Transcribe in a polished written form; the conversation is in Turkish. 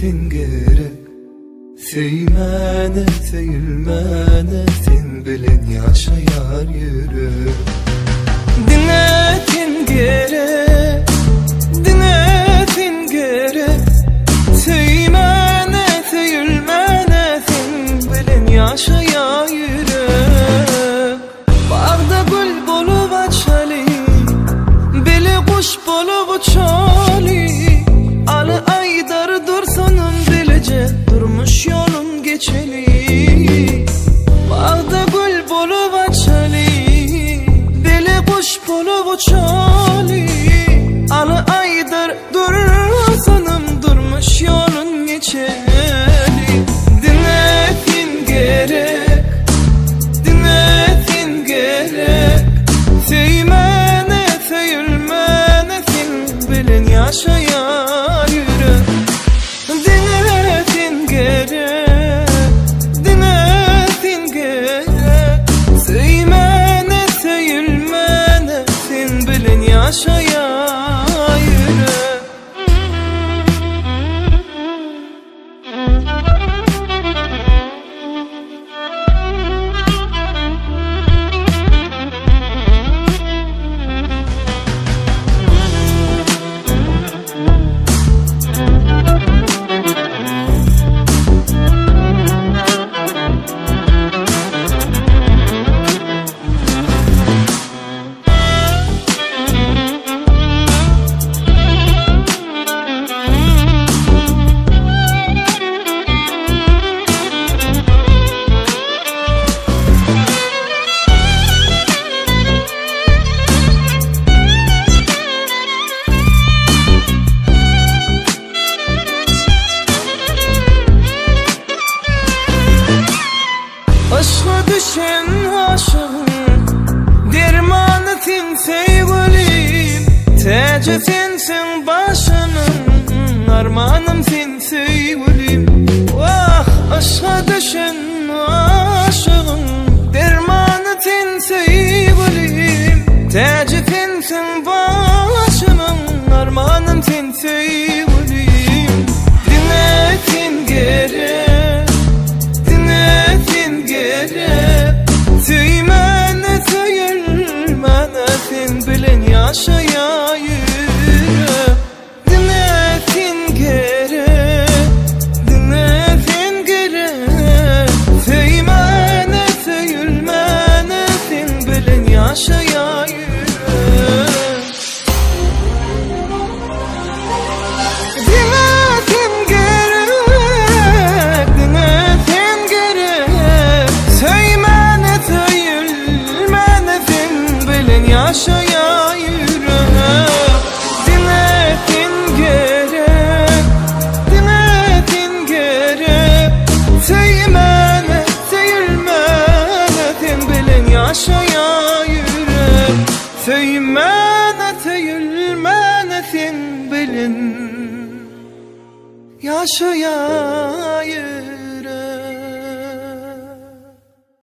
dinletin gerek. Seymene seyilmene sen bilen yaşayar yürek. Dinletin gerek, dinletin gerek. Seymene seyilmene sen bilen yaşayar yürek. Bağda gül bolup açalı, beli kuş bolup uçalı. Alı aydar dursanın bilece, durmuş yolun geçeli. Bağda gül bolup açalı, beli kuş bolup uçalı. Alı aydar dursanın, durmuş yolun geçeli. Dinletin gerek, dinletin gerek. Seymene seyilmene sen bilen yaşayar yürek. Dinletin gerek, dinletin gerek. Seymene seyilmene sen bilen yaşayar yürek. Aşka düşen aşığım, dermanı sen sevgilim. Tacı sensin başının, armanım sen sevgilim. Vah aşka düşen aşığım, dermanı sen sevgilim. Tacı sensin başının, armanım sen sevgilim. Dinletin gerek, dinletin gerek. Seymene seyilmene sen bilen yaşayar yürek. Dinletin gerek, dinletin gerek. Seymene seyilmene sen bilen yaşayar yürek. Dinletin gerek, dinletin gerek. Seymene seyilmene sen bilen yaşayar yürek. Dinletin gerek, dinletin gerek. Seymene seyilmene sen bilen yaşayar yürek. Seymene seyilmene sen bilen yaşayar yürek.